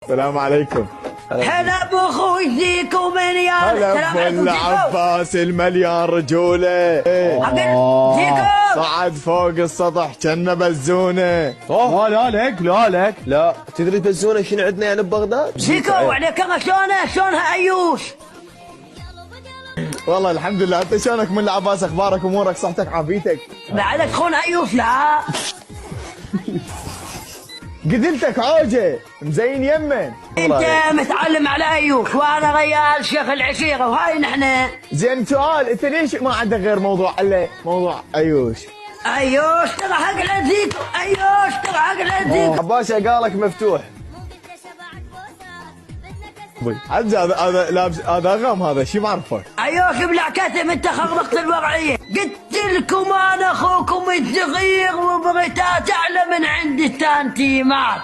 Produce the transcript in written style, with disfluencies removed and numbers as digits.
السلام عليكم. هلا بأخوي زيكو مليان. هلا بالعباس المليان رجوله. زيكو صعد فوق السطح كأنه بزونه. لا لك لا لك لا. تدري بزونه شنو عندنا يعني ببغداد؟ زيكو وعليك الله شلونها أيوش؟ والله الحمد لله. انت شلونك من العباس؟ اخبارك امورك صحتك عافيتك؟ بعدك خون أيوش؟ لا قدلتك عوجه مزين يمن. انت متعلم على ايوش وانا ريال شيخ العشيره وهاي نحن. زين سؤال، انت ليش ما عندك غير موضوع الا موضوع ايوش؟ ايوش ترى حق الزيكو، ايوش ترى حق الزيكو. عباس قالك مفتوح. هذا لابس هذا غم، هذا شي ما اعرفه. ايوش ابلع كتم، انت خربقت الوضعيه. قلت لكم انا اخوكم الصغير وبغيت اعلى من عند التانتيمات.